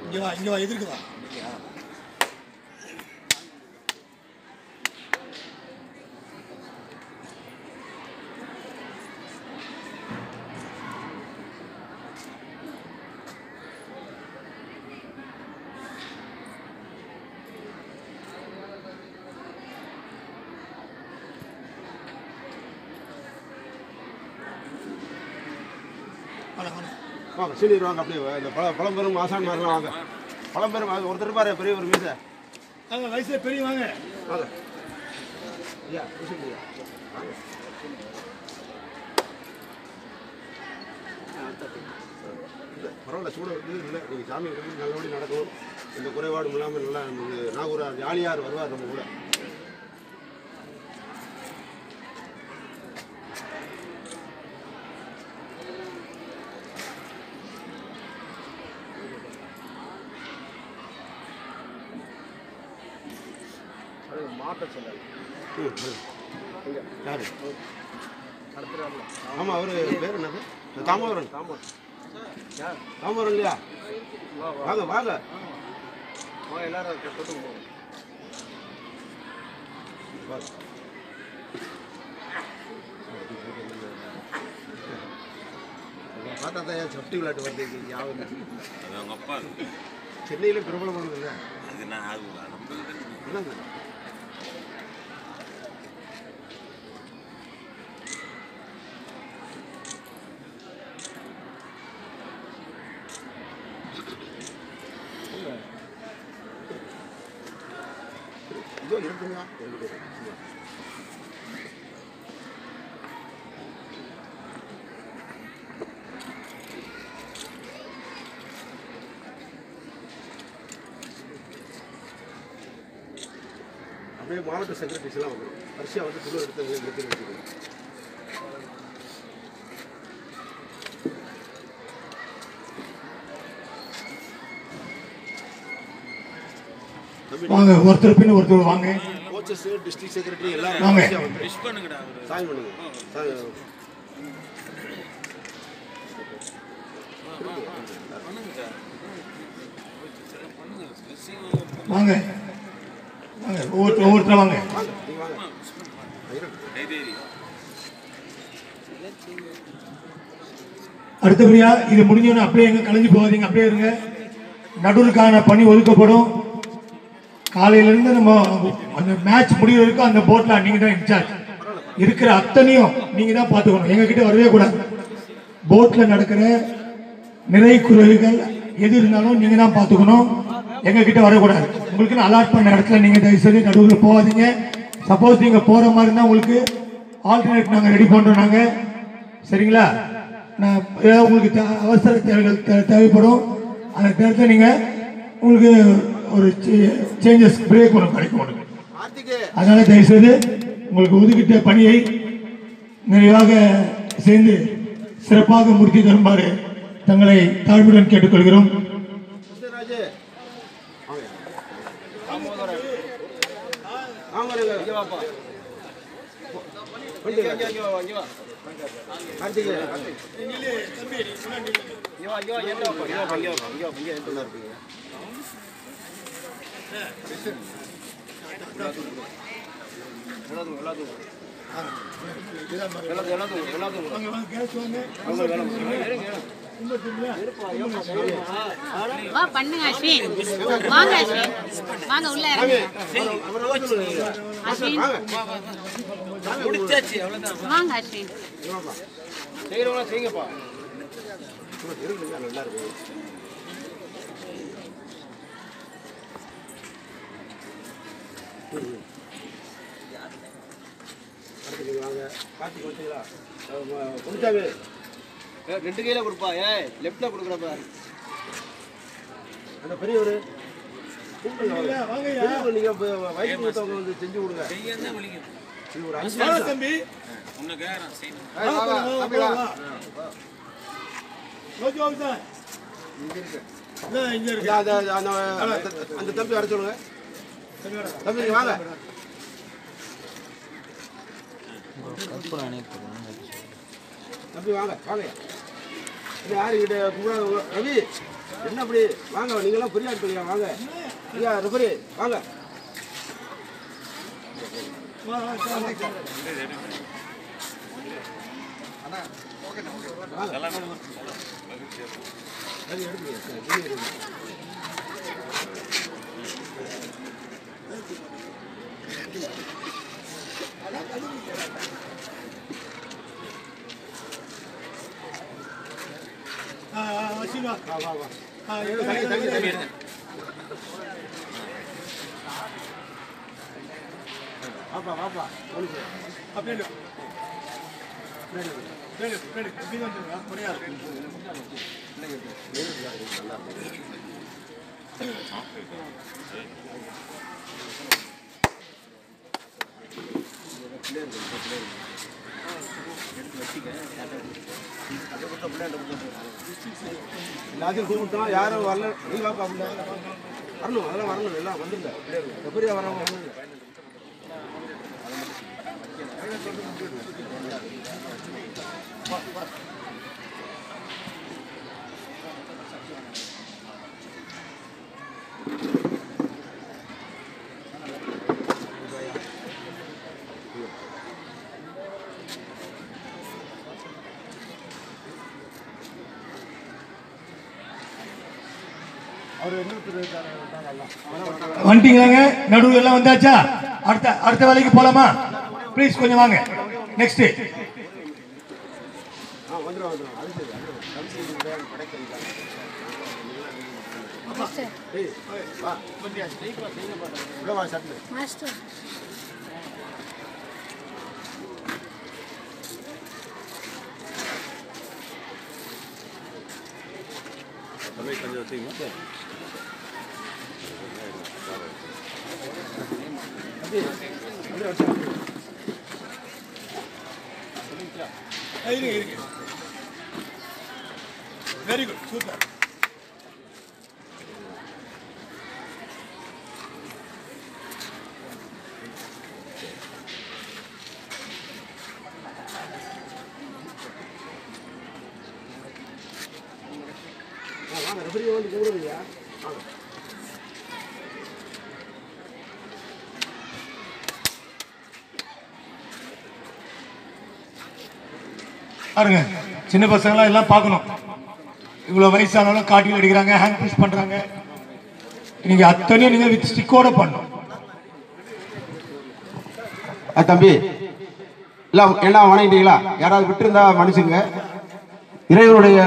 இங்க வா எதிர்க்கு வா. வாங்க சீனியர் வாங்க அப்படியே இந்த பழம்பெரும் ஆசான் மாதிரிலாம் வாங்க. பழம்பெரும் ஒருத்தர் பாரு பெரிய ஒரு மீசை. வயசுல பெரிய வாங்க. வாங்க ஐயா பரவாயில்ல சூட இல்லை. நீங்கள் சாமி நல்லபடி நடக்கணும். எந்த குறைபாடும் இல்லாமல் நல்லா நாகூர் ஜாலியார் வருவார் நம்ம கூட. யாரு ஆமாம் அவர் பேர் என்னது? தாமோதரன். தாமோதரன் இல்லையா? வாங்க வாங்க எல்லாரும் பார்த்தா தான் ஏன் சப்டி விளையாட்டு வந்து யாவது அவங்க அப்பா சென்னையில் பிரபலமானது இல்லை. அது நான் என்னங்க இருக்குங்க. அப்படியே மாவட்ட செக்ரட்டரிஸ் எல்லாம் வந்துடும். வரிசையாக வந்து குழு எடுத்து வச்சுக்கணும். வாங்க ஒருத்தர் பின்ன ஒருத்தர் வாங்க. கோச்சஸ் டிஸ்ட்ரிக்ட் செக்ரட்டரி எல்லாம் வாங்க. விஷ் பண்ணுங்கடா. சாய் பண்ணுங்க. வாங்க வாங்க ஒவ்வொருத்தர் வாங்க. அடுத்தபடியா இது முடிஞ்சோன்னு அப்படியே எங்க கலைஞ்சு போகாதீங்க. அப்படியே இருங்க. நடுவுக்கான பணி ஒதுக்கப்படும். காலையிலேருந்து நம்ம அந்த மேட்ச் முடிவு வரைக்கும் அந்த போட்டில் நீங்கள் தான் இன்சார்ஜ். இருக்கிற அத்தனையும் நீங்கள் தான் பார்த்துக்கணும். எங்ககிட்ட வரவே கூடாது. போட்டில் நடக்கிற நிறை குறைவுகள் எது இருந்தாலும் நீங்கள் தான் பார்த்துக்கணும். எங்ககிட்ட வரக்கூடாது. உங்களுக்குன்னு அலாட் பண்ண இடத்துல நீங்கள் தயவுசெய்து நடுவில் போகாதீங்க. சப்போஸ் நீங்கள் போகிற மாதிரி இருந்தால் உங்களுக்கு ஆல்டர்னேட் நாங்கள் ரெடி பண்ணுறோம். நாங்கள் சரிங்களா? நான் ஏதாவது உங்களுக்கு அவசர தேவைகள் தேவைப்படும். அந்த நேரத்தில் நீங்கள் உங்களுக்கு ஒரு சேஞ்சஸ் பிரேக் ஒன்று கிடைக்கும். அதனால தயவுசெய்து உங்களுக்கு ஒதுக்கிட்ட பணியை நிறைவாக சேர்ந்து சிறப்பாக முடித்து தருமாறு தங்களை தாழ்மையுடன் கேட்டுக்கொள்கிறோம். வா பண்ணுங்க அஸ்வின். வாங்க அஸ்வின், வாங்க உள்ள இறங்க. அஸ்வின் முடிச்சாச்சு, அவ்வளவுதான். வாங்க அஸ்வின். செய்றவங்க செய்யுங்கப்பா. நல்லா இருக்கு. வாங்க கார்த்திக் வந்துங்களா? கொடுத்தாவே ரெண்டு கையில கொடுப்பா. லெஃப்ட்ல கொடுக்குறப்ப அந்த பெரியவர் நீங்க வயசு மூத்தவங்க வந்து செஞ்சு கொடுங்க. இது ஒரு 5 நிமிஷம் தம்பி. உன்னை கேக்குறேன் செய்யணும். லோஜோ சார் இங்க இருக்கு. இங்க இருக்கு. அந்த தம்பி வர சொல்லுங்க. தம்பி வாங்க. தம்பி வாங்க வாங்க. இல்லை யாருக்கிட்ட கூடாது ரவி என்ன அப்படி வாங்க, நீங்களாம் பெரிய ஆட்கள் வாங்க. ஐயா ரெஃபரி வாங்க. வாப்பா வாப்பா அப்படியே எல்லாத்தையும் கூப்பிட்டோம், யாரும் வரல. நீ வாப்பா அப்படின்னா வரணும், அதெல்லாம் வரணும், எல்லாம் வந்துருங்க. எப்படியா வரவங்க வரணும். வந்துட்டீங்களாங்க? நடுவு எல்லாம் வந்தாச்சா? அடுத்த வேலைக்கு போலாமா? ப்ளீஸ் கொஞ்சம் வாங்க. Next master very good, super. வாங்க ரெஃபரி வந்து கூடுதுயா. பாருங்க, சின்ன பசங்களாம் எல்லாம் பார்க்கணும். இவ்வளவு வயசானாலும் காட்டில் அடிக்கிறாங்க, ஹேண்ட் புஷ் பண்றாங்க. நீங்க அத்தனையும் நீங்க வித் ஸ்டிக்கோட பண்ணணும். தம்பி எல்லாம் எல்லாம் வணங்கிட்டீங்களா? யாராவது விட்டுருந்தா மனுஷங்க. இறைவனுடைய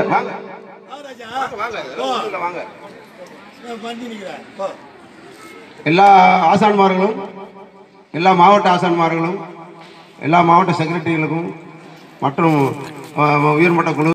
எல்லா ஆசான்மார்களும், எல்லா மாவட்ட ஆசான்மார்களும், எல்லா மாவட்ட செக்ரட்டரிகளுக்கும் மற்றும் உயர்மட்ட குழு